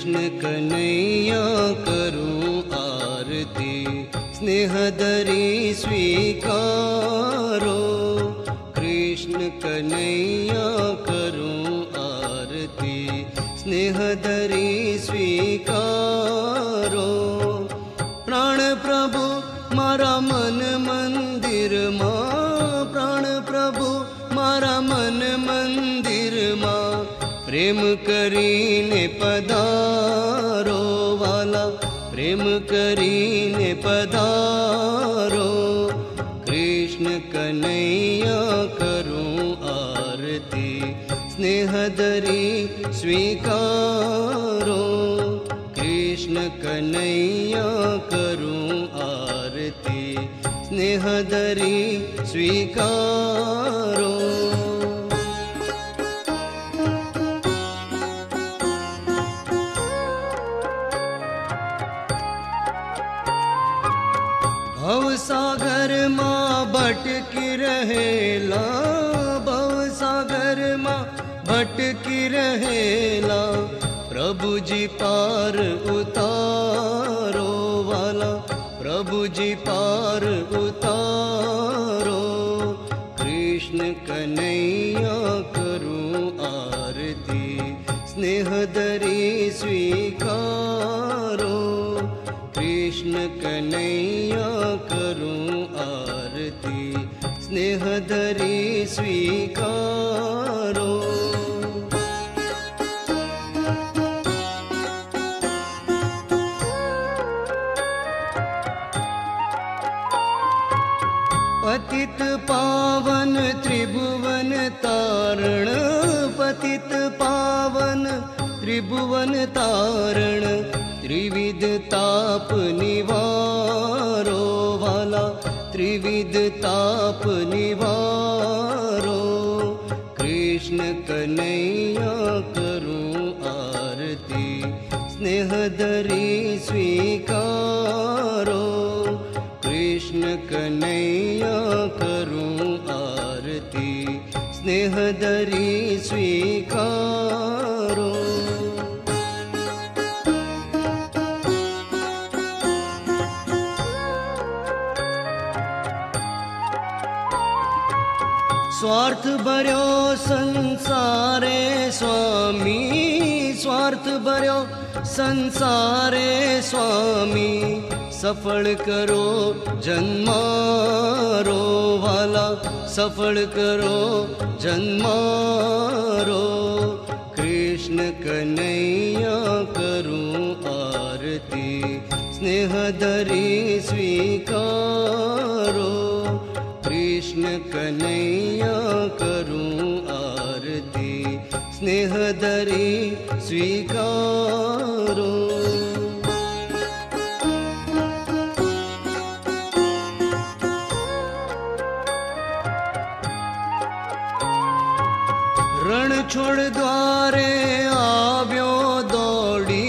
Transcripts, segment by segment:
कृष्ण कन्हैया करूं आरती, स्नेहधरी स्वीकारो। कृष्ण कन्हैया करूं आरती, स्नेहधरी स्वीकारो। प्राण प्रभु मारा मन मंदिर मां, प्राण प्रभु मारा मन मंदिर मां, प्रेम करीने पधारो वाला, प्रेम करीने पधारो। कृष्ण कन्हैया करूं आरती, स्नेहधरी स्वीकारो। कृष्ण कन्हैया करूं आरती, स्नेहधरी स्वीकारो। भवसागर मां भटकी रहेला, भवसागर मां भटकी रहेला, प्रभु जी पार उतारो वाला, प्रभु जी पार उतारो। कृष्ण कन्हैया करूं आरती, स्नेहधरी स्वीकारो। कृष्ण कन्हैया करूं आरती, स्नेहधरी स्वीकारो। पतित पावन त्रिभुवन तारण, पतित पावन त्रिभुवन तारण, त्रिविध ताप निवारो वाला, त्रिविध ताप निवारो। कृष्ण कन्हैया करूं आरती, स्नेहधरी स्वीकारो। कृष्ण कन्हैया करूं आरती, स्नेहधरी स्वीकारो। स्वार्थ भर्यो संसारे स्वामी, स्वार्थ भर्यो संसारे स्वामी, सफल करो जन्मारो वाला, सफल करो जन्मारो। कृष्ण कन्हैया करूं आरती, स्नेहधरी स्वीकारो। कृष्ण कन्हैया करूं आरती, स्नेहधरी स्वीकारो। रण छोड़ द्वारे आव्यो दौड़ी,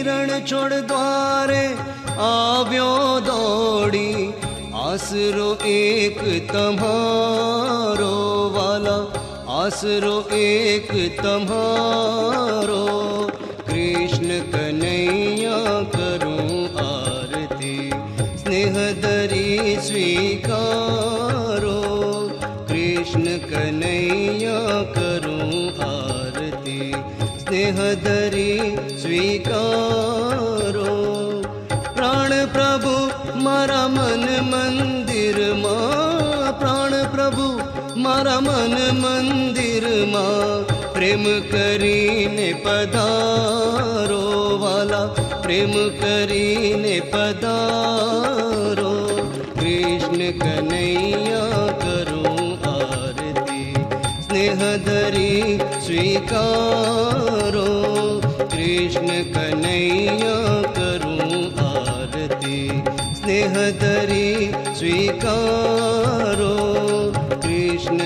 रण छोड़ द्वारे आव्यो दौड़ी, आसरो एक तम्हारो वाला, आसरो एक तम्हारो। कृष्ण कन्हैया करूं आरती, स्नेहधरी स्वीकारो। कृष्ण कन्हैया करूं आरती, स्नेहधरी स्वीकारो। प्राण प्रभु मारा मन मंदिर मां, प्राण प्रभु मारा मन मंदिर मां, प्रेम करीने पधारो वाला, प्रेम करीने पधारो। कृष्ण कन्हैया करूं आरती, स्नेहधरी स्वीकारो। कृष्ण कन्हैया करूं आरती, स्नेहधरी स्वीकारो। कृष्ण